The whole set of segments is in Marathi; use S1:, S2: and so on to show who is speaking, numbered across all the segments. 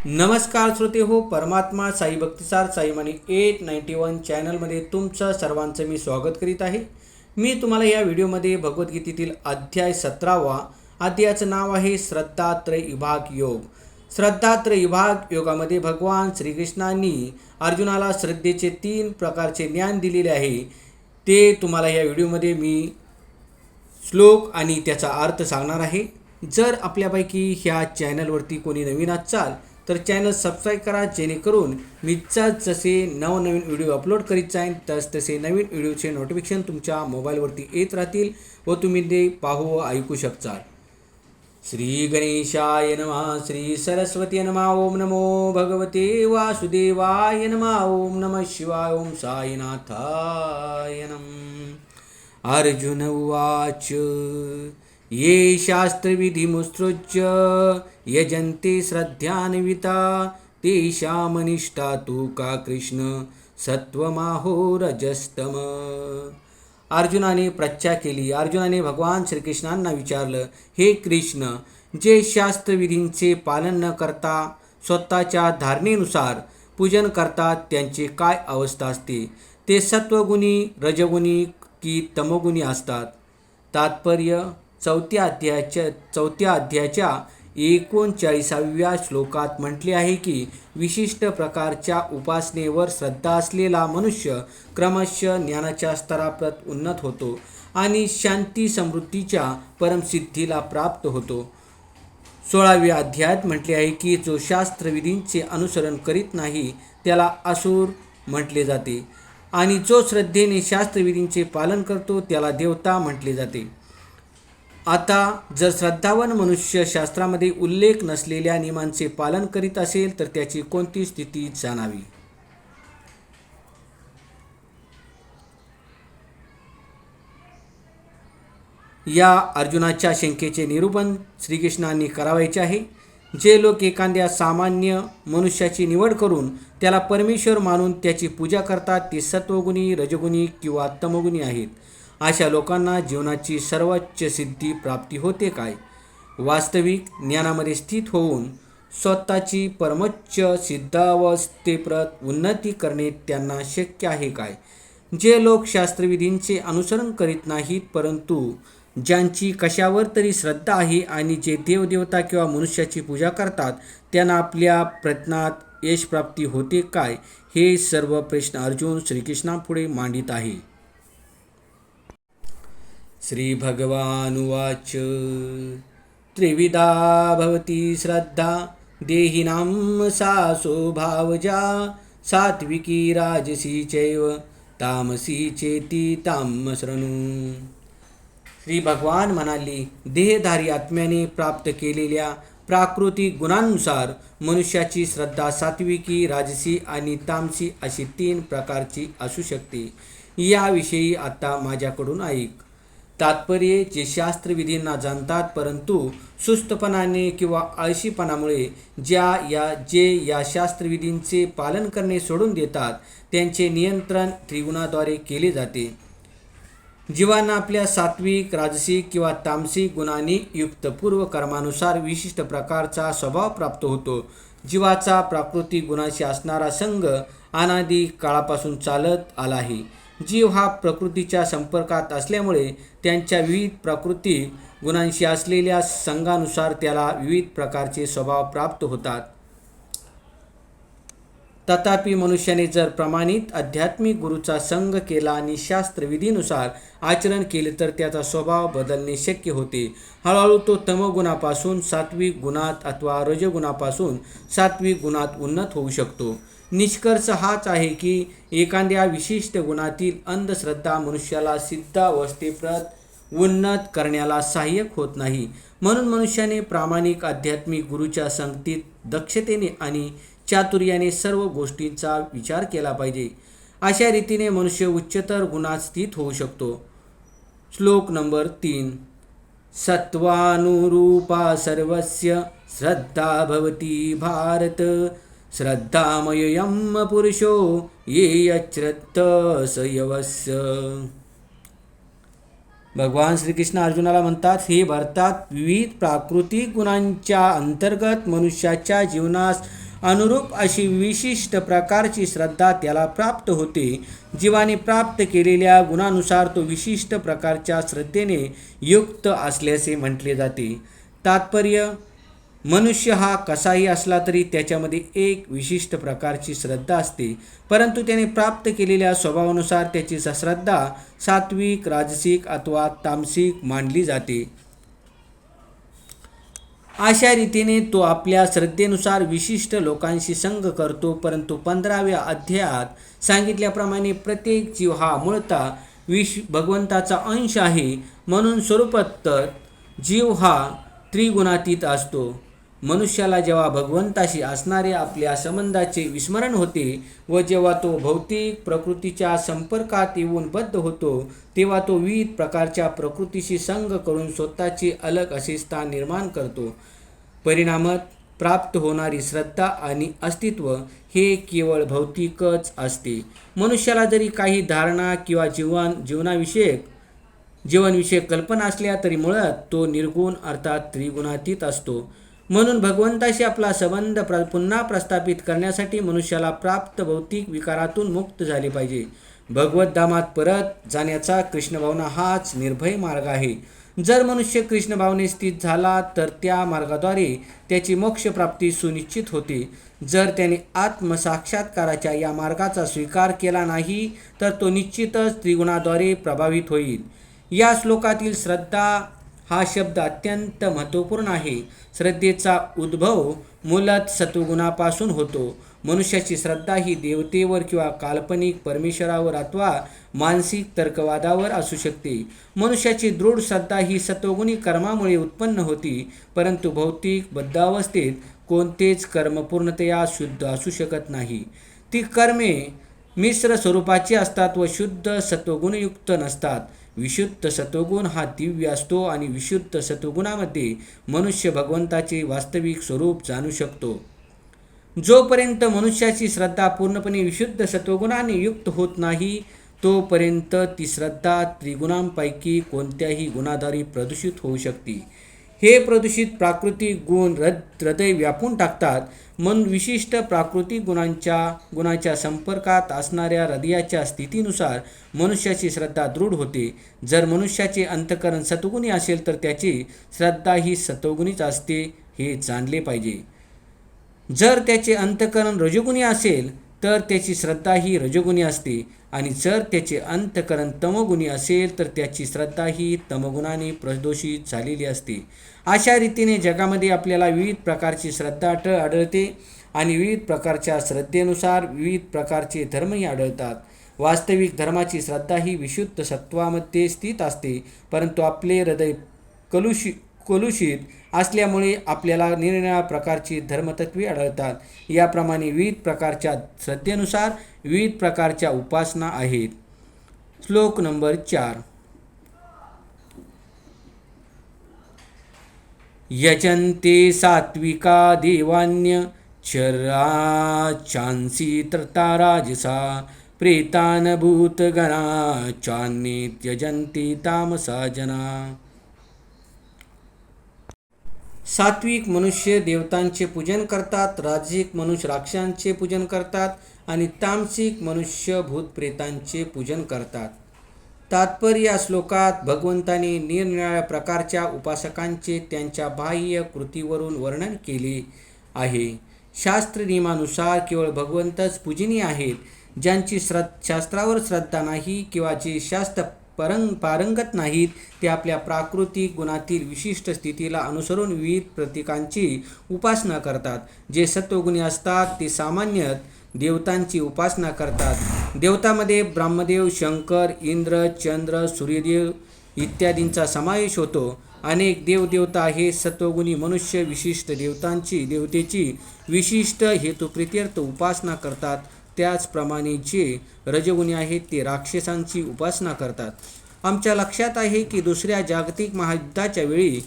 S1: नमस्कार श्रोते हो, परमात्मा साई भक्तिसार साई मनी 891 चॅनलमध्ये तुमचं सर्वांचं मी स्वागत करीत आहे. मी तुम्हाला या व्हिडिओमध्ये भगवद्गीतेतील अध्याय 17वा अध्यायाचं नाव आहे श्रद्धात्रय विभाग योग. श्रद्धात्रय विभाग योगामध्ये भगवान श्रीकृष्णांनी अर्जुनाला श्रद्धेचे 3 प्रकारचे ज्ञान दिलेले आहे. ते तुम्हाला या व्हिडिओमध्ये मी श्लोक आणि त्याचा अर्थ सांगणार आहे. जर आपल्यापैकी ह्या चॅनलवरती कोणी नवीन असाल तर चॅनल सबस्क्राईब करा, जेणेकरून मी जसे नवनवीन व्हिडिओ अपलोड करीत जाईन तसे नवीन व्हिडिओचे नोटिफिकेशन तुमच्या मोबाईलवरती येत राहतील व तुम्ही ते पाहू व ऐकू शकता. श्री गणेशाय नमः. श्री सरस्वती नमः. ओम नमो भगवते वासुदेवाय नमः. ओम नमः शिवाय. ओम साईनाथाय नमः. अर्जुन उवाच ये शास्त्रविधिमुत्सृज्य यजन्ते श्रद्धान्विता तेषामनिष्ठा तु का कृष्ण सत्वमाहो रजस्तम. अर्जुनाने प्रच्छा केली. अर्जुनाने भगवान श्रीकृष्णांना विचारलं, हे कृष्ण, जे शास्त्रविधींचे पालन न करता स्वतःच्या धारणेनुसार पूजन करतात त्यांची काय अवस्था असते? ते सत्वगुणी, रजगुणी की तमोगुणी असतात? तात्पर्य चौथ्या अध्यायाच्या 39व्या श्लोकात म्हटले आहे की विशिष्ट प्रकारच्या उपासनेवर श्रद्धा असलेला मनुष्य क्रमशः ज्ञानाच्या स्तराप्रत उन्नत होतो आणि शांती समृद्धीच्या परमसिद्धीला प्राप्त होतो. 16व्या अध्यायात म्हटले आहे की जो शास्त्रविधींचे अनुसरण करीत नाही त्याला असुर म्हटले जाते आणि जो श्रद्धेने शास्त्रविधींचे पालन करतो त्याला देवता म्हटले जाते. आता जर श्रद्धावान मनुष्य शास्त्रामध्ये उल्लेख नसलेल्या नियमांचे पालन करीत असेल तर त्याची कोणती स्थिती जाणावी? या अर्जुनाच्या शंकेचे निरूपण श्रीकृष्णांनी करावायचे आहे. जे लोक एखाद्या सामान्य मनुष्याची निवड करून त्याला परमेश्वर मानून त्याची पूजा करतात ते सत्वगुणी, रजगुणी किंवा तमोगुणी आहेत. अशा लोकांना जीवनाची सर्वोच्च सिद्धी प्राप्ती होते काय? वास्तविक ज्ञानामध्ये स्थित होऊन स्वतःची परमोच्च सिद्धावस्थेप्रत उन्नती करणे त्यांना शक्य आहे काय? जे लोक शास्त्रविधींचे अनुसरण करीत नाहीत परंतु ज्यांची कशावर तरी श्रद्धा आहे आणि जे देवदेवता किंवा मनुष्याची पूजा करतात त्यांना आपल्या प्रयत्नात यशप्राप्ती होते काय? हे सर्व प्रश्न अर्जुन श्रीकृष्णापुढे मांडित आहे. श्री भगवान उवाच त्रिविधा भवती श्रद्धा देहिनां सा स्वभावजा सात्विकी राजसी चैव तामसी चेती ताम शृणु. श्री भगवान म्हणाले, देहधारी आत्म्याने प्राप्त केलेल्या प्राकृतिक गुणांनुसार मनुष्याची श्रद्धा सात्विकी, राजसी आणि तामसी अशी 3 प्रकारची असू शकते. याविषयी आता माझ्याकडून ऐक. तात्पर्य जे शास्त्रविधींना जाणतात परंतु सुस्तपणाने किंवा आळशीपणामुळे जे या शास्त्रविधींचे पालन करणे सोडून देतात त्यांचे नियंत्रण त्रिगुणाद्वारे केले जाते. जीवांना आपल्या सात्विक, राजसिक किंवा तामसिक गुणांनी युक्त पूर्व कर्मानुसार विशिष्ट प्रकारचा स्वभाव प्राप्त होतो. जीवाचा प्राकृतिक गुणाशी असणारा संग अनादी काळापासून चालत आला आहे. जीव हा प्रकृतीच्या संपर्कात असल्यामुळे त्यांच्या विविध प्राकृतिक गुणांशी असलेल्या संगानुसार त्याला विविध प्रकारचे स्वभाव प्राप्त होतात. तथापि मनुष्याने जर प्रमाणित आध्यात्मिक गुरूचा संग केला आणि शास्त्रविधीनुसार आचरण केले तर त्याचा स्वभाव बदलणे शक्य होते. हळूहळू तो तमोगुणापासून सात्विक गुणात अथवा रजगुणापासून सात्विक गुणात उन्नत होऊ शकतो. निष्कर्ष हाच आहे की एखाद्या विशिष्ट गुणातील अंधश्रद्धा मनुष्याला सिद्धावस्थेप्रत उन्नत करण्याला सहाय्यक होत नाही. म्हणून मनुष्याने प्रामाणिक आध्यात्मिक गुरूच्या संगतीत दक्षतेने आणि चातुर्याने सर्व गोष्टींचा विचार केला पाहिजे. अशा रीतीने मनुष्य उच्चतर गुणात स्थित होऊ शकतो. श्लोक नंबर 3. सत्वानुरूपा सर्वस्य श्रद्धा भवती भारत श्रद्धामययं पुरुषो ये यच्छ्रद्ध स यवस्य. भगवान श्रीकृष्ण अर्जुनाला म्हणतात, हे भारतात विविध प्राकृतिक गुणांच्या अंतर्गत मनुष्याच्या जीवनास अनुरूप अशी विशिष्ट प्रकारची श्रद्धा त्याला प्राप्त होते. जीवाने प्राप्त केलेल्या गुणानुसार तो विशिष्ट प्रकारच्या श्रद्धेने युक्त असल्याचे म्हटले जाते. तात्पर्य: मनुष्य हा कसाही असला तरी त्याच्यामध्ये एक विशिष्ट प्रकारची श्रद्धा असते, परंतु त्याने प्राप्त केलेल्या स्वभावानुसार त्याची श्रद्धा सात्विक, राजसिक अथवा तामसिक मानली जाते. अशा रीतीने तो आपल्या श्रद्धेनुसार विशिष्ट लोकांशी संग करतो. परंतु 15व्या अध्यायात सांगितल्याप्रमाणे प्रत्येक जीव हा मूळतः भगवंताचा अंश आहे. म्हणून स्वरूपतः जीव हा त्रिगुणातीत असतो. मनुष्याला जेव्हा भगवंताशी असणाऱ्या आपल्या संबंधाचे विस्मरण होते व जेव्हा तो भौतिक प्रकृतीच्या संपर्कात येऊन बद्ध होतो, तेव्हा तो विविध प्रकारच्या प्रकृतीशी संग करून स्वतःचे अलग असे स्थान निर्माण करतो. परिणामात प्राप्त होणारी श्रद्धा आणि अस्तित्व हे केवळ भौतिकच असते. मनुष्याला जरी काही धारणा किंवा जीवनविषयक कल्पना असल्या तरी मुळात तो निर्गुण अर्थात त्रिगुणातीत असतो. म्हणून भगवंताशी आपला संबंध पुन्हा प्रस्थापित करण्यासाठी मनुष्याला प्राप्त भौतिक विकारातून मुक्त झाले पाहिजे. भगवत धामात परत जाण्याचा कृष्णभावना हाच निर्भय मार्ग आहे. जर मनुष्य कृष्ण भावनेत स्थित झाला तर त्या मार्गाद्वारे त्याची मोक्षप्राप्ती सुनिश्चित होते. जर त्याने आत्मसाक्षात्काराच्या या मार्गाचा स्वीकार केला नाही तर तो निश्चितच त्रिगुणाद्वारे प्रभावित होईल. या श्लोकातील श्रद्धा हा शब्द अत्यंत महत्त्वपूर्ण आहे. श्रद्धेचा उद्भव मूलतः सत्वगुणापासून होतो. मनुष्याची श्रद्धा ही देवतेवर किंवा काल्पनिक परमेश्वरावर अथवा मानसिक तर्कवादावर असू शकते. मनुष्याची दृढ श्रद्धा ही सत्वगुणी कर्मामुळे उत्पन्न होती, परंतु भौतिक बद्धावस्थेत कोणतेच कर्म पूर्णतया शुद्ध असू शकत नाही. ती कर्मे मिश्र स्वरूपाची असतात व शुद्ध सत्वगुणयुक्त नसतात. विशुद्ध सत्वगुण हा दिव्य असतो आणि विशुद्ध सत्वगुणामध्ये मनुष्य भगवंताचे वास्तविक स्वरूप जाणू शकतो. जोपर्यंत मनुष्याची श्रद्धा पूर्णपणे विशुद्ध सत्वगुणाने युक्त होत नाही, तोपर्यंत ती श्रद्धा त्रिगुणांपैकी कोणत्याही गुणाद्वारे प्रदूषित होऊ शकते. हे प्रदूषित प्राकृतिक गुण हृदय व्यापून टाकतात. म्हणून विशिष्ट प्राकृतिक गुणाच्या संपर्कात असणाऱ्या हृदयाच्या स्थितीनुसार मनुष्याची श्रद्धा दृढ होते. जर मनुष्याचे अंतःकरण सत्वगुणी असेल तर त्याची श्रद्धा ही सत्वगुणीच असते, हे जाणले पाहिजे. जर त्याचे अंतःकरण रजोगुणी असेल तर त्याची श्रद्धा ही रजोगुणी असते आणि जर त्याचे अंतःकरण तमोगुणी असेल तर त्याची श्रद्धा ही तमोगुणाने प्रदूषित झालेली असते. अशा रीतीने जगामध्ये आपल्याला विविध प्रकारची श्रद्धा आढळते आणि विविध प्रकारच्या श्रद्धेनुसार विविध प्रकारचे धर्मही आढळतात. वास्तविक धर्माची श्रद्धा ही विशुद्ध सत्वामध्ये स्थित असते, परंतु आपले हृदय कलुषित असल्यामुळे आपल्याला निरनिराळ्या प्रकारची धर्मतत्त्वे आढळतात. याप्रमाणे विविध प्रकारच्या श्रद्धेनुसार विविध प्रकारच्या उपासना आहेत. श्लोक नंबर 4. यजन्ते सात्विका देवान्य चराचांसी तथा राजसा प्रेतान भूतगणा चान्ये यजन्ते तामसा जना. सात्विक मनुष्य देवतांचे पूजन करतात, राजसिक मनुष्य राक्षसांचे पूजन करतात आणि तामसिक मनुष्य भूतप्रेतांचे पूजन करतात. तात्पर्य: या श्लोकात भगवंताने निरनिराळ्या प्रकारच्या उपासकांचे त्यांच्या बाह्य कृतीवरून वर्णन केले आहे. शास्त्र नियमानुसार केवळ भगवंतच पूजनीय आहेत. ज्यांची शास्त्रावर श्रद्धा नाही किंवा जे शास्त्र पारंगत नाहीत ते आपल्या प्राकृतिक गुणातील विशिष्ट स्थितीला अनुसरून विविध प्रतीकांची उपासना करतात. जे सत्वगुणी असतात ते सामान्यतः देवतांची उपासना करतात. देवतांमध्ये ब्रह्मदेव, शंकर, इंद्र, चंद्र, सूर्यदेव इत्यादींचा समावेश होतो. अनेक देवदेवता हे सत्वगुणी मनुष्य विशिष्ट देवतेची विशिष्ट हेतुप्रीत्यर्थ उपासना करतात. त्याचप्रमाणे जे रजोगुणी आहेत ते राक्षसांची उपासना करतात. आमच्या लक्षात आहे की दुसऱ्या जागतिक महायुद्धाच्या वेळी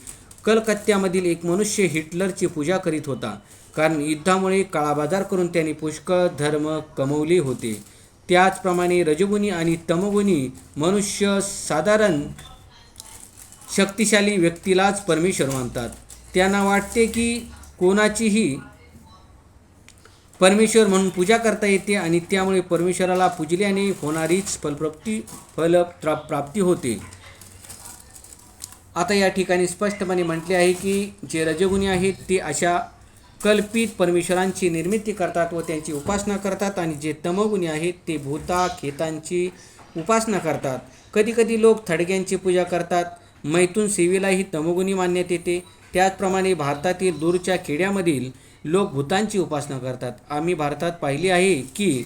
S1: कलकत्त्यामधील एक मनुष्य हिटलरची पूजा करीत होता, कारण युद्धामुळे काळाबाजार करून त्यांनी पुष्कळ धर्म कमवले होते. त्याचप्रमाणे रजोगुणी आणि तमोगुणी मनुष्य साधारण शक्तिशाली व्यक्तीलाच परमेश्वर मानतात. त्यांना वाटते की कोणाचीही परमेश्वर म्हणून पूजा करता येते आणि त्यामुळे परमेश्वराला पूजल्याने होणारीच फलप्राप्ती होते. आता या ठिकाणी स्पष्टपणे म्हटले आहे की जे रजोगुणी आहेत ते अशा कल्पित परमेश्वरांची निर्मिती करतात व त्यांची उपासना करतात, आणि जे तमोगुणी आहेत ते भूता खेतांची उपासना करतात. कधीकधी लोक थडग्यांची पूजा करतात. मैथून सेवेलाही तमोगुणी मानण्यात येते. त्याचप्रमाणे भारतातील दूरच्या खेड्यामधील लोक भूतांची उपासना करतात. आम्ही भारतात पाहिले आहे की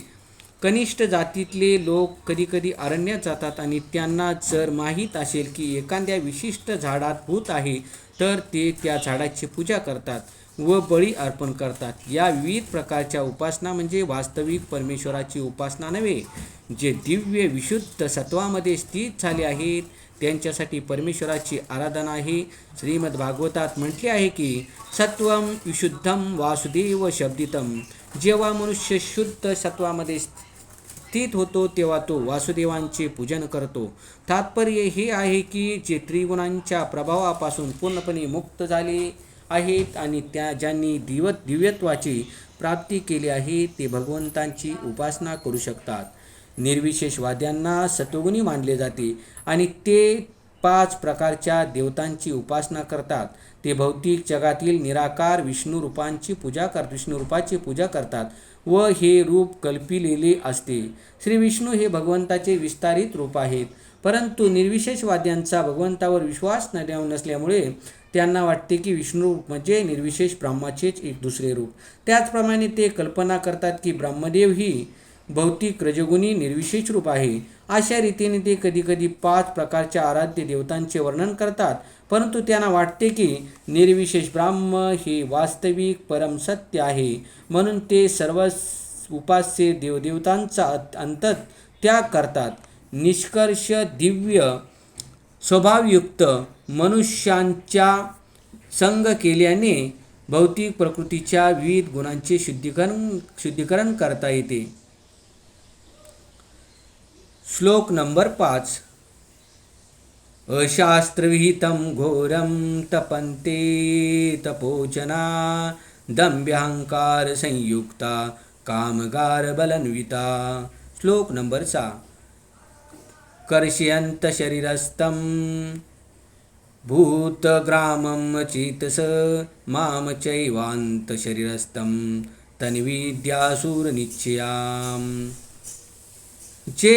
S1: कनिष्ठ जातीतले लोक कधीकधी अरण्यात जातात आणि त्यांना जर माहीत असेल की एखाद्या विशिष्ट झाडात भूत आहे तर ते त्या झाडाची पूजा करतात व बळी अर्पण करतात. या विविध प्रकारच्या उपासना म्हणजे वास्तविक परमेश्वराची उपासना नव्हे. जे दिव्य विशुद्ध सत्वामध्ये स्थित झाले आहेत त्यांच्यासाठी परमेश्वराची आराधना आहे. श्रीमद भागवतात म्हटले आहे की सत्वम विशुद्धम वासुदेव शब्दितम. जेव्हा मनुष्य शुद्ध सत्वामध्ये स्थित होतो तेव्हा तो वासुदेवांचे पूजन करतो. तात्पर्य हे आहे की जे त्रिगुणांच्या प्रभावापासून पूर्णपणे मुक्त झाले आहेत आणि ज्यांनी दिव्यत्वाची प्राप्ती केली आहे ते भगवंतांची उपासना करू शकतात. निर्विशेषवाद्यांना सत्वगुणी मानले जाते आणि ते 5 प्रकारच्या देवतांची उपासना करतात. ते भौतिक जगातील निराकार विष्णू रूपाची पूजा करतात व हे रूप कल्पिलेले असते. श्री विष्णू हे भगवंताचे विस्तारित रूप आहेत. परंतु निर्विशेषवाद्यांचा भगवंतावर विश्वास नसल्यामुळे त्यांना वाटते की विष्णू म्हणजे निर्विशेष ब्रह्माचेच एक दुसरे रूप. त्याचप्रमाणे ते कल्पना करतात की ब्रह्मदेव ही भौतिक रजोगुणी निर्विशेष रूप आहे. अशा रीतीने ते कधीकधी 5 प्रकारच्या आराध्य देवतांचे वर्णन करतात, परंतु त्यांना वाटते की निर्विशेष ब्रह्म हे वास्तविक परम सत्य आहे, म्हणून ते सर्व उपास्य देवदेवतांचा अंतत्याग करतात. निष्कर्ष दिव्य स्वभावयुक्त मनुष्यांच्या संग केल्याने भौतिक प्रकृतीच्या विविध गुणांचे शुद्धीकरण करता येते. श्लोक नंबर 5. अशास्त्रविहितं घोरं तपन्ते तपोजना दंभ्यहंकार संयुक्ता कामगार बलन्विता. श्लोक नंबर 6. कर्षयन्त शरीरस्थं भूतग्रामं चेतस माम चैवान्त शरीरस्थं तन्विद्यासुरनिश्चयाम्. जे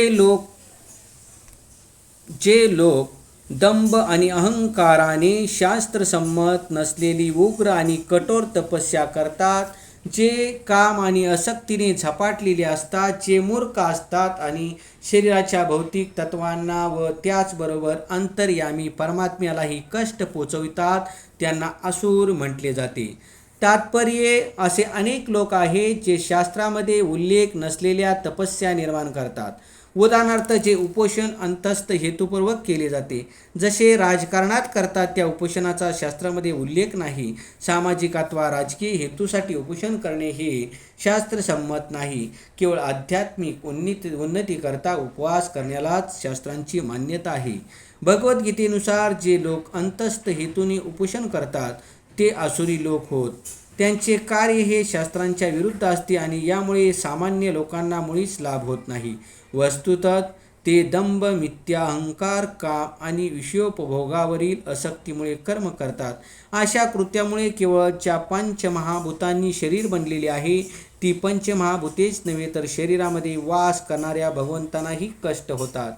S1: लोक दंभ आणि अहंकाराने शास्त्रसंमत नसलेली उग्र आणि कठोर तपस्या करतात, जे काम आणि आसक्तीने झपाटलेले असतात, जे मूर्ख असतात आणि शरीराच्या भौतिक तत्वांना व त्याचबरोबर अंतर्यामी परमात्म्यालाही कष्ट पोचवितात, त्यांना असुर म्हटले जाते. तात्पर्य असे अनेक लोक आहेत जे शास्त्रामध्ये उल्लेख नसलेल्या तपस्या निर्माण करतात. उदाहरणार्थ जे उपोषण अंतस्थ हेतुपूर्वक केले जाते, जसे राजकारणात करतात त्या उपोषणाचा शास्त्रामध्ये उल्लेख नाही. सामाजिक अथवा राजकीय हेतूसाठी उपोषण करणे हे शास्त्रसंमत नाही. केवळ आध्यात्मिक उन्नतीकरता उपवास करण्यालाच शास्त्रांची मान्यता आहे. भगवद्गीतेनुसार जे लोक अंतस्थ हेतूने उपोषण करतात ते आसुरी लोक होत. त्यांचे कार्य हे शास्त्रांच्या विरुद्ध असते आणि यामुळे सामान्य लोकांना मुळीच लाभ होत नाही. वस्तुतः ते दंभ, मिथ्या अहंकार, काम आणि विषयोपभोगावरील आसक्तीमुळे कर्म करतात. अशा कृत्यामुळे केवळ ज्या पंचमहाभूतांनी शरीर बनलेले आहे ती पंचमहाभूतेच नव्हे तर शरीरामध्ये वास करणाऱ्या भगवंतांनाही कष्ट होतात.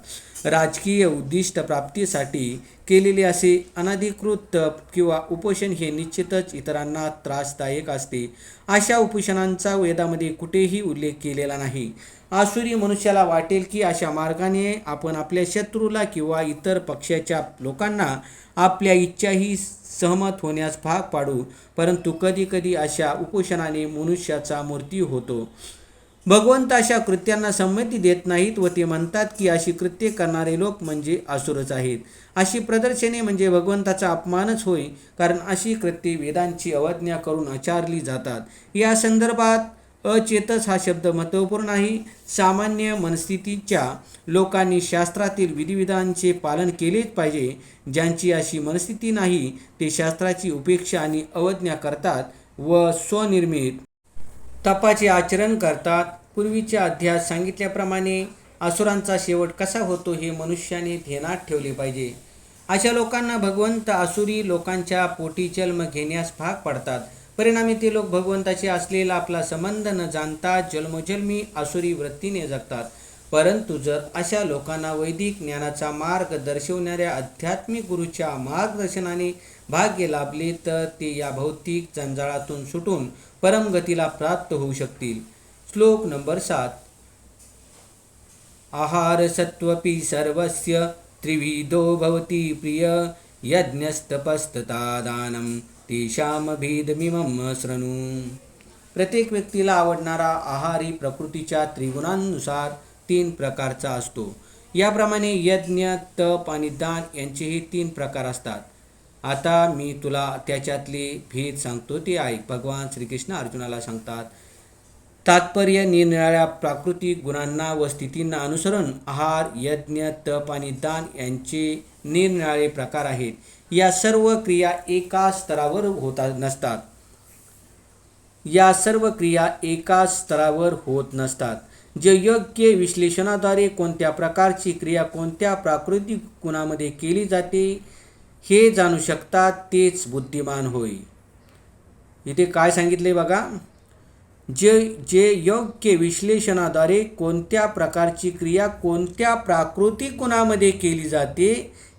S1: राजकीय उद्दिष्ट प्राप्तीसाठी केलेले असे अनधिकृत तप किंवा उपोषण हे निश्चितच इतरांना त्रासदायक असते. अशा उपोषणांचा वेदामध्ये कुठेही उल्लेख केलेला नाही. आसुरी मनुष्याला वाटेल की अशा मार्गाने आपण आपल्या शत्रूला किंवा इतर पक्षाच्या लोकांना आपल्या इच्छाही सहमत होण्यास भाग पाडू, परंतु कधीकधी अशा उपोषणाने मनुष्याचा मृत्यू होतो. भगवंत अशा कृत्यांना संमती देत नाहीत व ते म्हणतात की अशी कृत्ये करणारे लोक म्हणजे असुरच आहेत. अशी प्रदर्शने म्हणजे भगवंताचा अपमानच होय, कारण अशी कृत्ये वेदांची अवज्ञा करून आचरली जातात. या संदर्भात अचेतस हा शब्द महत्त्वपूर्ण आहे. सामान्य मनस्थितीच्या लोकांनी शास्त्रातील विधिविधानांचे पालन केलेच पाहिजे. ज्यांची अशी मनस्थिती नाही ते शास्त्राची उपेक्षा आणि अवज्ञा करतात व स्वनिर्मित तपाचे आचरण करतात. पूर्वीच्या अध्यायात सांगितल्याप्रमाणे असुरांचा शेवट कसा होतो हे मनुष्याने ध्यानात ठेवले पाहिजे. अशा लोकांना भगवंत आसुरी लोकांच्या पोटी जन्म घेण्यास भाग पडतात. परिणामी ते लोक भगवंताशी असलेला आपला संबंध न जाणता जन्मोजन्मी आसुरी वृत्तीने जगतात. परंतु जर अशा लोकांना वैदिक ज्ञानाचा मार्ग दर्शवणाऱ्या आध्यात्मिक गुरूच्या मार्गदर्शनाने भाग्य लाभले तर ते या भौतिक जंजाळातून सुटून परमगतीला प्राप्त होऊ शकतील. श्लोक नंबर 7. आहार सत्वपि सर्वस्य त्रिविधो भवति प्रिय यज्ञस्तपस्तथा दानं तेषां भेदमिमं शृणु. प्रत्येक व्यक्तीला आवडणारा आहार ही प्रकृतीच्या त्रिगुणांनुसार 3 प्रकारचा असतो. याप्रमाणे यज्ञ, तप आणि दान यांचेही 3 प्रकार असतात. आता मी तुला त्याच्यातले भेद सांगतो ते ऐक. भगवान श्रीकृष्ण अर्जुनाला सांगतात. तात्पर्य: निरनिराळ्या प्राकृतिक गुणांना व स्थितींना अनुसरून आहार, यज्ञ, तप आणि दान यांचे निरनिराळे प्रकार आहेत. या सर्व क्रिया एकाच स्तरावर होत नसतात. जे योग्य विश्लेषणाद्वारे कोणत्या प्रकारची क्रिया कोणत्या प्राकृतिक गुणामध्ये केली जाते हे जाणू शकतात तेच बुद्धिमान होय. इथे काय सांगितले बघा. जे योग्य विश्लेषणाद्वारे कोणत्या प्रकारची क्रिया कोणत्या प्राकृतिक गुणामध्ये केली जाते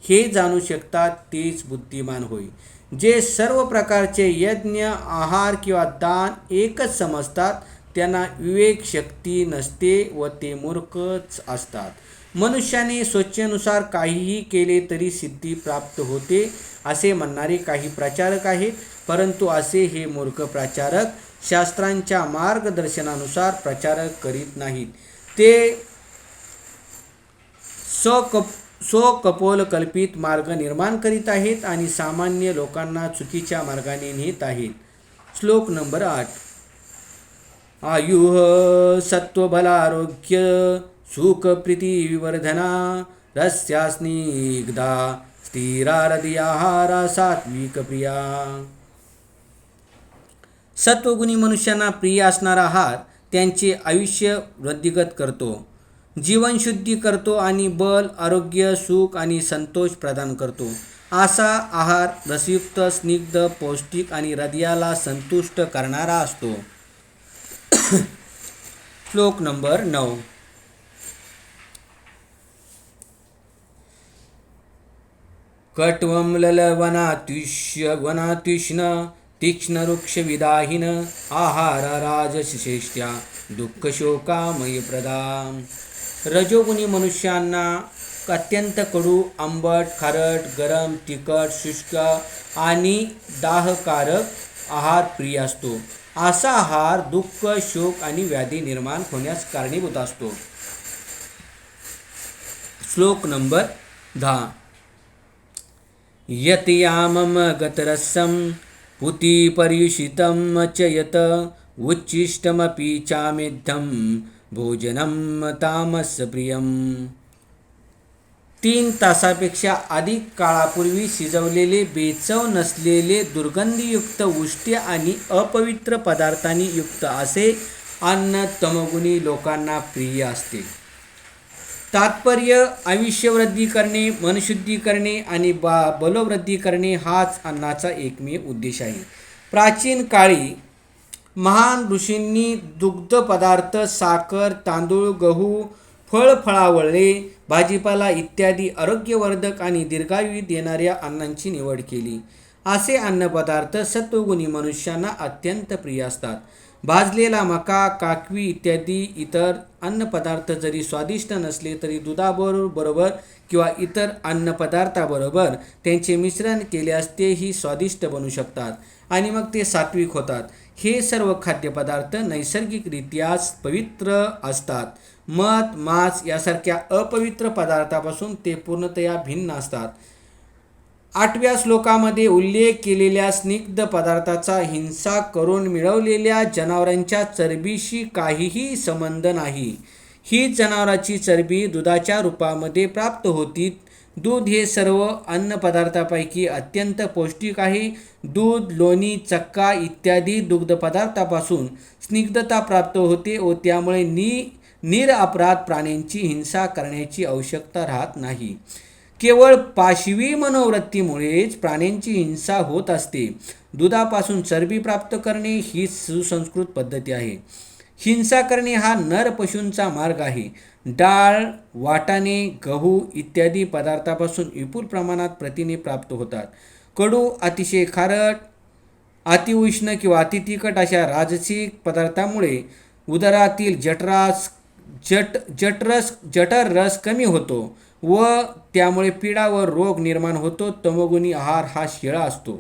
S1: हे जाणू शकतात तेच बुद्धिमान होय. जे सर्व प्रकारचे यज्ञ, आहार किंवा दान एकच समजतात त्यांना विवेक शक्ती नसते व ते मूर्खच असतात. मनुष्याने स्वच्छेनुसार काहीही केले तरी सिद्धी प्राप्त होते असे म्हणणारे काही प्रचारक आहेत. परंतु असे हे मूर्ख प्रचारक शास्त्रांच्या मार्गदर्शनानुसार प्रचार करीत नाहीत. ते स्वकपोलकल्पित मार्ग निर्माण करीत आहेत आणि सामान्य लोकांना चुकीच्या मार्गाने नेत आहेत. श्लोक नंबर 8. आयुः सत्त्वबलारोग्य सुखप्रीतिविवर्धना रस्या स्निग्धा स्थिरारदियाहारा सात्विकप्रिया. सत्वगुणी मनुष्यांना प्रिय असणारा आहार त्यांचे आयुष्य वृद्धिगत करतो, जीवनशुद्धी करतो आणि बल, आरोग्य, सुख आणि संतोष प्रदान करतो. असा आहार रसयुक्त, स्निग्ध, पौष्टिक आणि हृदयाला संतुष्ट करणारा असतो. श्लोक नंबर 9. कट्वं ललवनात्युष्ण तीक्ष्णवृक्षविदाहिन आहार राजश्रेष्ठ्या दुःखशोकामय प्रदा. रजोगुणी मनुष्यांना अत्यंत कडू, आंबट, खारट, गरम, तिखट, शुष्क आणि दाहकारक आहार प्रिय असतो. असा आहार दुःख, शोक आणि व्याधी निर्माण होण्यास कारणीभूत असतो. श्लोक नंबर 10. यत यामम गतरसं पुतिपर्युषितं च यत उच्छिष्टमपि चामेद्धं भोजनं तामसप्रियं. 3 तासापेक्षा अधिक काळापूर्वी शिजवलेले, बेचव नसलेले, दुर्गंधीयुक्त, उष्ट आणि अपवित्र पदार्थांनी युक्त असे अन्न तमोगुणी लोकांना प्रिय असते. तात्पर्य: आयुष्यवृद्धी करणे, मनशुद्धी करणे आणि बलवृद्धी करणे हाच अन्नाचा एकमेव उद्देश आहे. प्राचीन काळी महान ऋषींनी दुग्ध पदार्थ, साखर, तांदूळ, गहू, फळफळावळे, भाजीपाला इत्यादी आरोग्यवर्धक आणि दीर्घायु देणाऱ्या अन्नांची निवड केली. असे अन्नपदार्थ सत्वगुणी मनुष्यांना अत्यंत प्रिय असतात. भाजलेला मका, काकवी इत्यादी इतर अन्नपदार्थ जरी स्वादिष्ट नसले तरी दुधाबरोबर किंवा इतर अन्नपदार्थाबरोबर त्यांचे मिश्रण केल्यास तेही स्वादिष्ट बनू शकतात आणि मग ते सात्विक होतात. हे सर्व खाद्यपदार्थ नैसर्गिकरित्याच पवित्र असतात. मध, मांस यासारख्या अपवित्र पदार्थापासून ते पूर्णतया भिन्न असतात. 8व्या श्लोकामध्ये उल्लेख केलेल्या स्निग्ध पदार्थाचा हिंसा करून मिळवलेल्या जनावरांच्या चरबीशी काहीही संबंध नाही. ही जनावराची चरबी दुधाच्या रूपामध्ये प्राप्त होती. दूध हे सर्व अन्नपदार्थापैकी अत्यंत पौष्टिक आहे. दूध, लोणी, चक्का इत्यादी दुग्धपदार्थापासून स्निग्धता प्राप्त होते व त्यामुळे निरपराध प्राण्यांची हिंसा करण्याची आवश्यकता राहत नाही. केवळ पाशवी मनोवृत्तीमुळेच प्राण्यांची हिंसा होत असते. दुधापासून चरबी प्राप्त करणे ही सुसंस्कृत पद्धती आहे. हिंसा करणे हा नर पशूंचा मार्ग आहे. डाळ, वाटाणे, गहू इत्यादी पदार्थापासून विपुल प्रमाणात प्रथिने प्राप्त होतात. कडू, अतिशय खारट, अतिउष्ण किंवा अतितिखट अशा राजसिक पदार्थामुळे उदरातील जठररस कमी होतो व त्यामुळे पीडा व रोग निर्माण होतो. तमोगुणी आहार हा शिळा असतो.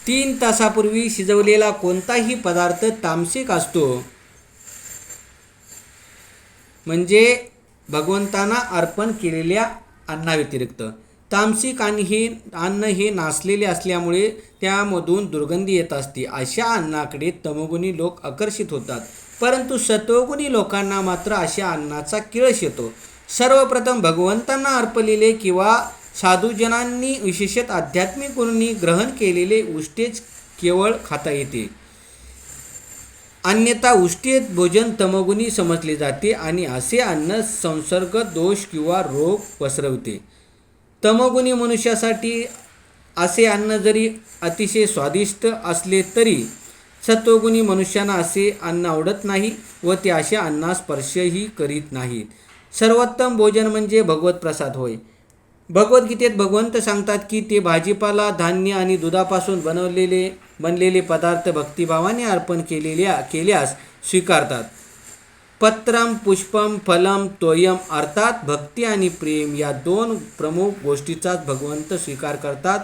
S1: 3 तासापूर्वी शिजवलेला कोणताही पदार्थ तामसिक असतो. म्हणजे भगवंतांना अर्पण केलेल्या अन्नाव्यतिरिक्त. तामसिक अन्न हे नासलेले असल्यामुळे त्यामधून दुर्गंधी येत असते. अशा अन्नाकडे तमोगुणी लोक आकर्षित होतात, परंतु सत्वगुणी लोकांना मात्र अशा अन्नाचा किळस येतो. सर्वप्रथम भगवंतांना अर्पलेले किंवा साधुजनांनी विशेषतः आध्यात्मिक गुरूंनी ग्रहण केलेले उष्टेच केवळ खाता येते. अन्यथा उष्टेच भोजन तमोगुणी समजले जाते आणि असे अन्न संसर्ग, दोष किंवा रोग पसरवते. तमोगुणी मनुष्यासाठी असे अन्न जरी अतिशय स्वादिष्ट असले तरी सत्वगुणी मनुष्यांना असे अन्न आवडत नाही व ते अशा अन्नास स्पर्शही करीत नाहीत. सर्वोत्तम भोजन म्हणजे भगवत प्रसाद होय. भगवद्गीतेत भगवंत सांगतात की ते भाजीपाला, धान्य आणि दुधापासून बनलेले पदार्थ भक्तिभावाने अर्पण केल्यास स्वीकारतात. पत्रम पुष्पम फलम तोयम अर्थात भक्ती आणि प्रेम या 2 प्रमुख गोष्टींचाच भगवंत स्वीकार करतात.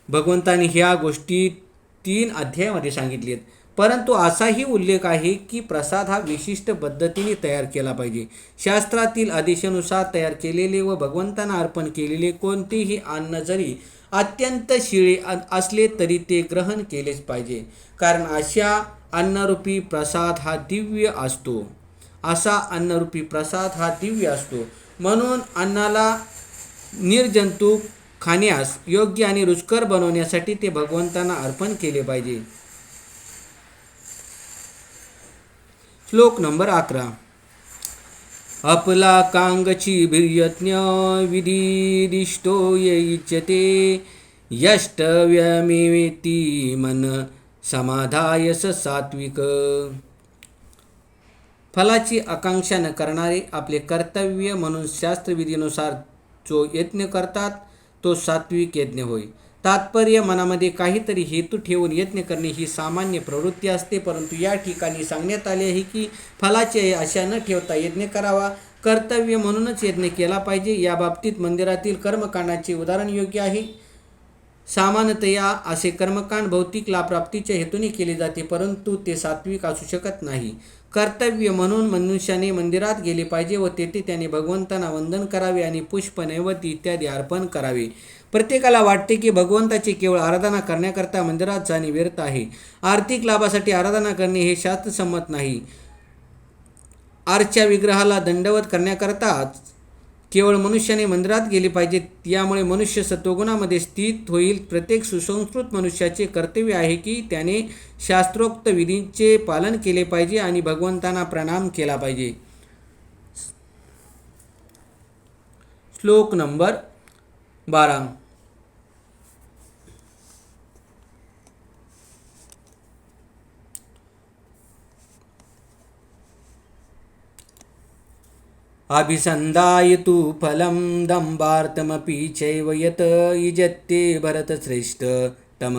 S1: भगवंतांनी ह्या गोष्टी 3 अध्यायामध्ये सांगितलेत. परंतु असाही उल्लेख आहे की प्रसाद हा विशिष्ट पद्धतीने तयार केला पाहिजे. शास्त्रातील आदेशानुसार तयार केलेले व भगवंतांना अर्पण केलेले कोणतेही अन्न जरी अत्यंत शिळे असले तरी ते ग्रहण केलेच पाहिजे, कारण अशा अन्नरूपी प्रसाद हा दिव्य असतो. म्हणून अन्नाला निर्जंतुक खाण्यास योग्य आणि रुचकर बनवण्यासाठी ते भगवंतांना अर्पण केले पाहिजे. श्लोक नंबर 11. आपला कांगची भिर्यज्ञ विधिदिष्टो ये इच्छते यष्टव्यमेवेती मन समाधाय स सात्विक. फलाची आकांक्षा न करणारे आपले कर्तव्य म्हणून शास्त्रविधीनुसार जो यज्ञ करतात तो सात्विक यज्ञ होय. तात्पर्य, मनामध्ये काहीतरी हेतू ठेवून यज्ञ करणे ही सामान्य प्रवृत्ती असते, परंतु या ठिकाणी सांगण्यात आले आहे की फलाची आशा न ठेवता यज्ञ करावा. कर्तव्य म्हणूनच यज्ञ केला पाहिजे. या बाबतीत मंदिरातील कर्मकांडाचे उदाहरण योग्य आहे. सामान्यतया असे कर्मकांड भौतिक लाभप्राप्तीच्या हेतूने केले जाते, परंतु ते सात्विक असू शकत नाही. कर्तव्य म्हणून मनुष्याने मंदिरात गेले पाहिजे व तेथे त्याने भगवंतांना वंदन करावे आणि पुष्प, नैवेद्य इत्यादी अर्पण करावे. प्रत्येकाला वाटते की भगवंताची केवळ आराधना करण्याकरता मंदिरात जाणे व्यर्थ आहे. आर्थिक लाभासाठी आराधना करणे हे शास्त्रसंमत नाही. आरच्या विग्रहाला दंडवत करण्याकरताच केवळ मनुष्याने मंदिरात गेले पाहिजे. यामुळे मनुष्य सत्वगुणामध्ये स्थित होईल. प्रत्येक सुसंस्कृत मनुष्याचे कर्तव्य आहे की त्याने शास्त्रोक्त विधींचे पालन केले पाहिजे आणि भगवंतांना प्रणाम केला पाहिजे. श्लोक नंबर 12. अभिसंधायतु फलं दंभार्थमपि चैव यत युज्यते भरतश्रेष्ठ तम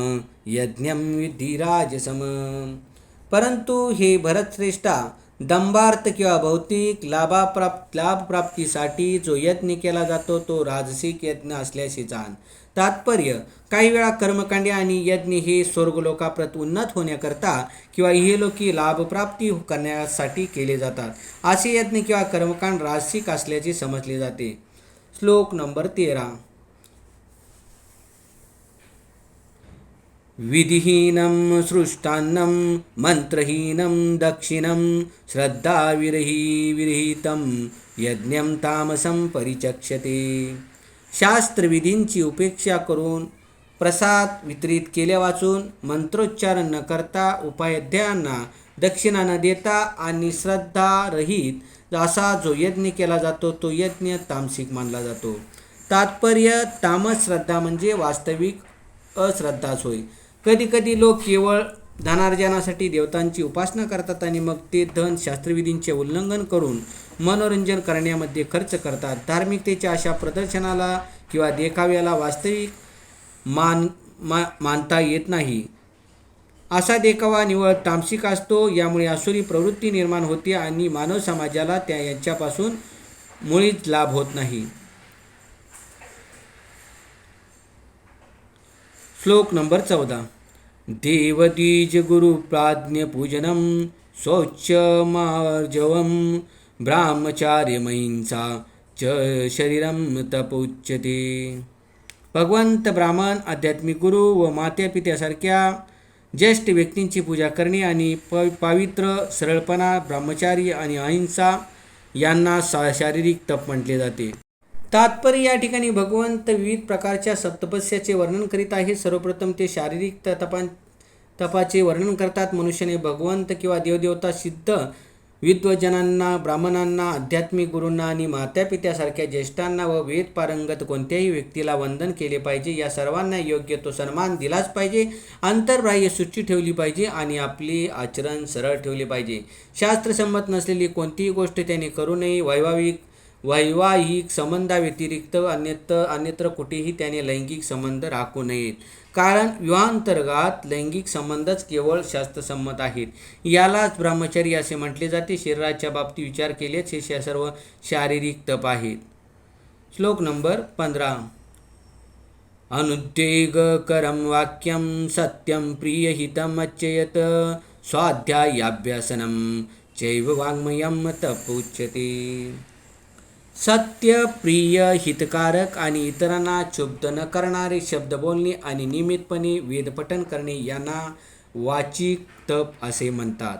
S1: यज्ञं विद्धि राजसम. परंतु हे भरतश्रेष्ठा, दंभार्थ किंवा भौतिक लाभप्राप्तीसाठी जो यज्ञ केला जातो तो राजसिक यज्ञ असल्याचे जाण. तात्पर्य, काही वेळा कर्मकांडे आणि यज्ञ हे स्वर्गलोकाप्रत उन्नत होण्याकरता किंवा इहलोकी लाभप्राप्ती करण्यासाठी केले जातात. असे यज्ञ किंवा कर्मकांड राजसिक असल्याचे समजले जाते. श्लोक नंबर 13. विधिहीनं सृष्टान्नं मंत्रहीनं दक्षिणं श्रद्धाविरहितं यज्ञं तामसं परिचक्षते. शास्त्रविधींची उपेक्षा करून प्रसाद वितरित केल्या वाचून मंत्रोच्चारण न करता उपाध्यायांना दक्षिणा न देता आणि श्रद्धारहित असा जो यज्ञ केला जातो तो यज्ञ तामसिक मानला जातो. तात्पर्य तामस श्रद्धा म्हणजे वास्तविक अश्रद्धाच होय. कधीकधी लोक केवळ धनार्जनासाठी देवतांची उपासना करतात आणि मग ते धन शास्त्रविधींचे उल्लंघन करून मनोरंजन करण्यामध्ये खर्च करतात. धार्मिकतेच्या अशा प्रदर्शनाला किंवा देखाव्याला वास्तविक मानता येत नाही. असा देखावा निव्वळ तामसिक असतो. यामुळे आसुरी प्रवृत्ती निर्माण होते आणि मानव समाजाला यांच्यापासून मुळीच लाभ होत नाही. श्लोक नंबर 14. देवदीज गुरु प्राज्ञ पूजनम शौचमार्जवम ब्रह्मचार्यमहिंसा च शरीरम तपोच्यते. भगवंत, ब्राह्मण, आध्यात्मिक गुरु व मात्या पित्यासारख्या ज्येष्ठ व्यक्तींची पूजा करणे आणि पवित्र सरळपणा, ब्रह्मचारी आणि अहिंसा यांना शारीरिक तप म्हटले जाते. तात्पर्य या ठिकाणी भगवंत विविध प्रकारच्या तपस्याचे वर्णन करीत आहे. सर्वप्रथम ते शारीरिक तपाचे वर्णन करतात. मनुष्याने भगवंत किंवा देवदेवता, सिद्ध विद्वजनांना, ब्राह्मणांना, आध्यात्मिक गुरूंना आणि मातापित्यासारख्या ज्येष्ठांना व वेद पारंगत कोणत्याही व्यक्तीला वंदन केले पाहिजे. या सर्वांना योग्य तो सन्मान दिलाच पाहिजे. अंतर्बाह्य शुची ठेवली पाहिजे आणि आपले आचरण सरळ ठेवले पाहिजे. शास्त्रसंमत नसलेली कोणतीही गोष्ट त्याने करू नये. वैवाहिक संबंधाव्यतिरिक्त अन्यत्र कुठेही त्याने लैंगिक संबंध राखू नयेत. कारण विवाहांतर्गत लैंगिक संबंधच केवळ शास्त्रसंमत आहेत. यालाच ब्रह्मचर्य असे म्हटले जाते. शरीराच्या बाबतीत विचार केलेच हे सर्व शारीरिक तप आहेत. श्लोक नंबर 15. अनुद्वेगकरं वाक्यं सत्यं प्रियहितम् अच्ययत स्वाध्यायाभ्यासनं चैव वाङ्मयं तपोच्यते. सत्य, प्रिय, हितकारक आणि इतरांना क्षुब्ध न करणारे शब्द बोलणे आणि नियमितपणे वेदपठण करणे यांना वाचिक तप असे म्हणतात.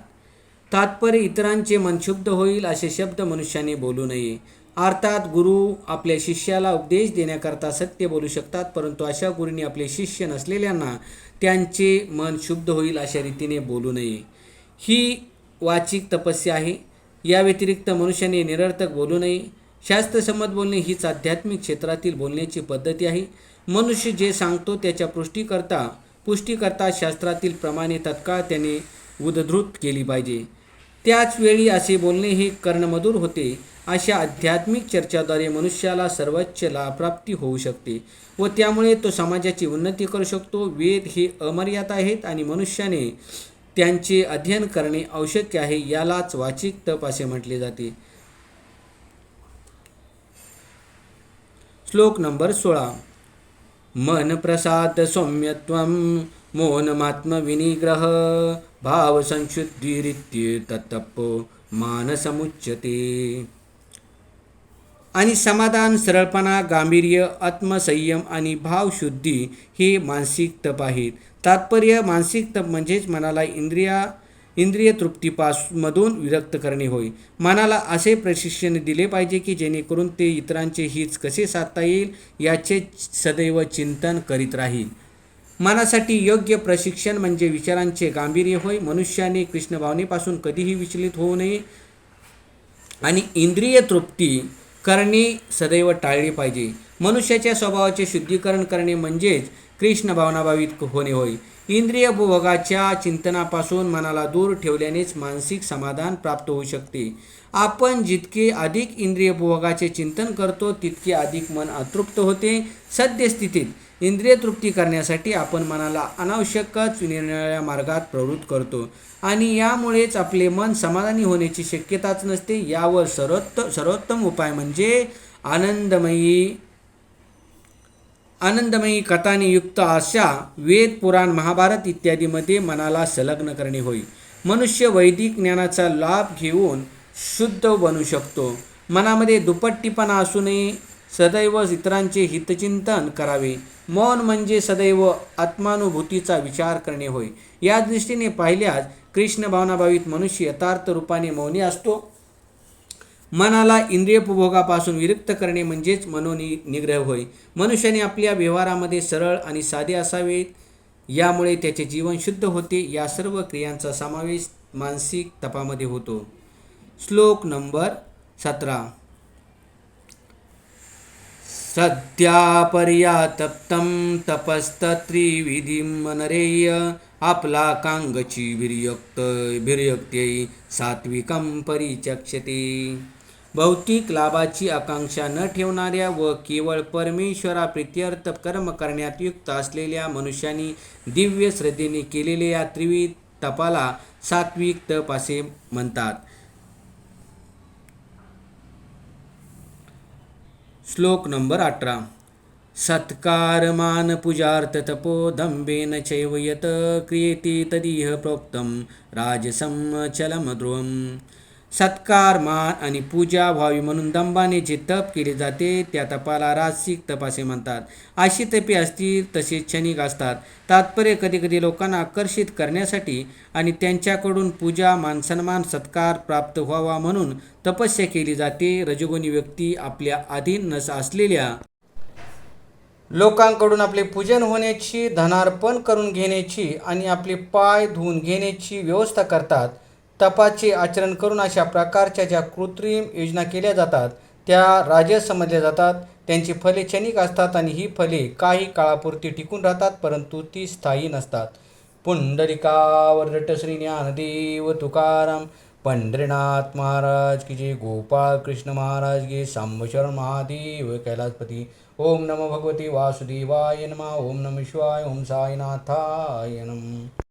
S1: तात्पर्य इतरांचे मन शुद्ध होईल असे शब्द मनुष्याने बोलू नये. अर्थात गुरु आपल्या शिष्याला उपदेश देण्याकरता सत्य बोलू शकतात, परंतु अशा गुरूंनी आपले शिष्य नसलेल्यांना त्यांचे मन शुद्ध होईल अशा रीतीने बोलू नये. ही वाचिक तपस्या आहे. या व्यतिरिक्त मनुष्याने निरर्थक बोलू नये. शास्त्रसंमत बोलणे हीच आध्यात्मिक क्षेत्रातील बोलण्याची पद्धती आहे. मनुष्य जे सांगतो त्याच्या पुष्टीकरता शास्त्रातील प्रमाणे तत्काळ त्याने उद्धृत केली पाहिजे. त्याच वेळी असे बोलणे हे कर्णमधुर होते. अशा आध्यात्मिक चर्चाद्वारे मनुष्याला सर्वोच्च लाभप्राप्ती होऊ शकते व त्यामुळे तो समाजाची उन्नती करू शकतो. वेद हे अमर्याद आहेत आणि मनुष्याने त्यांचे अध्ययन करणे आवश्यक आहे. यालाच वाचिक तप असे म्हटले जाते. श्लोक नंबर 16. मन प्रसाद सौम्यत्वं मौनमात्मविनिग्रह भावसंशुद्धिरित्येतत्तपो मानसमुच्यते. आणि समाधान, सरळपणा, गांभीर्य, आत्मसंयम आणि भावशुद्धी हे मानसिक तप आहेत. तात्पर्य मानसिक तप म्हणजेच मनाला इंद्रिय तृप्तीमधून विरक्त करणे होय. मनाला असे प्रशिक्षण दिले पाहिजे की जेणेकरून ते इतरांचे हित कसे साधता येईल याचे सदैव चिंतन करीत राहील. मनासाठी योग्य प्रशिक्षण म्हणजे विचारांचे गांभीर्य होय. मनुष्याने कृष्ण भावनेपासून कधीही विचलित होऊ नये आणि इंद्रिय तृप्ती करणे सदैव टाळले पाहिजे. मनुष्याच्या स्वभावाचे शुद्धीकरण करणे म्हणजेच कृष्ण भावनाभावित होणे होय. इंद्रिय भोगाच्या चिंतनापासून मनाला दूर ठेवल्यानेच मानसिक समाधान प्राप्त होऊ शकते. आपण जितके अधिक इंद्रिय भोगाचे चिंतन करतो तितके अधिक मन अतृप्त होते. सद्यस्थितीत इंद्रिय तृप्ती करण्यासाठी आपण मनाला अनावश्यकच निरनिराळ्या मार्गात प्रवृत्त करतो आणि यामुळेच आपले मन समाधानी होण्याची शक्यताच नसते. यावर सर्वोत्तम उपाय म्हणजे आनंदमयी कथाने युक्त अशा वेद, पुराण, महाभारत इत्यादीमध्ये मनाला संलग्न करणे होय. मनुष्य वैदिक ज्ञानाचा लाभ घेऊन शुद्ध बनू शकतो. मनामध्ये दुपट्टीपणा असू नये. सदैव इतरांचे हितचिंतन करावे. मौन म्हणजे सदैव आत्मानुभूतीचा विचार करणे होय. या दृष्टीने पाहिल्यास कृष्ण भावनाभावित मनुष्य यथार्थ रूपाने मौनी असतो मनाला इंद्रियपभोगापासून विरक्त करणे म्हणजेच मनोनिग्रह होय. मनुष्याने आपल्या व्यवहारामध्ये सरळ आणि साधे असावे, यामुळे त्याचे जीवन शुद्ध होते. या सर्व क्रियांचा समावेश मानसिक तपामध्ये होतो. श्लोक नंबर 17. सद्यापर्यातप्तं तपस्तत्त्रिविधिं नरेय आप्लाकाङ्गची भिर्यक्त्यै सात्विकं परिचक्षते. भौतिक लाभाची आकांक्षा न ठेवणाऱ्या व केवळ परमेश्वराप्रित्यर्थ कर्म करण्यात युक्त असलेल्या मनुष्याने दिव्य श्रद्धेने केलेल्या या त्रिविध तपाला सात्विक तप असे म्हणतात. श्लोक नंबर 18. सत्कार पूजार्थ तपो दंभेन चैव यत क्रियेते तदिह प्रोक्तम राजसं चलम ध्रुवम. सत्कार, मान आणि पूजा व्हावी म्हणून दंभाने जे तप केले जाते त्या तपाला राजसिक तप असे म्हणतात. अशी तपे असतील तसे क्षणिक असतात. तात्पर्य कधीकधी लोकांना आकर्षित करण्यासाठी आणि त्यांच्याकडून पूजा, मानसन्मान, सत्कार प्राप्त व्हावा म्हणून तपस्या केली जाते. रजोगुणी व्यक्ती आपल्या अधीन नस असलेल्या लोकांकडून आपले पूजन होण्याची, धनार्पण करून घेण्याची आणि आपले पाय धुवून घेण्याची व्यवस्था करतात. तपाचे आचरण करून अशा प्रकारच्या ज्या कृत्रिम योजना केल्या जातात त्या राजस समजल्या जातात. त्यांची फले क्षणिक असतात आणि ही फले काही काळापुरती टिकून राहतात, परंतु ती स्थायी नसतात. पुंडलिकावर श्री ज्ञानदेव तुकाराम, पंढरीनाथ महाराज की जय, गोपाळ कृष्ण महाराज की, सांबशरण महादेव कैलासपती. ओम नमो भगवते वासुदेवाय नमः. ओम नमः शिवाय. ओम साईनाथाय नमः.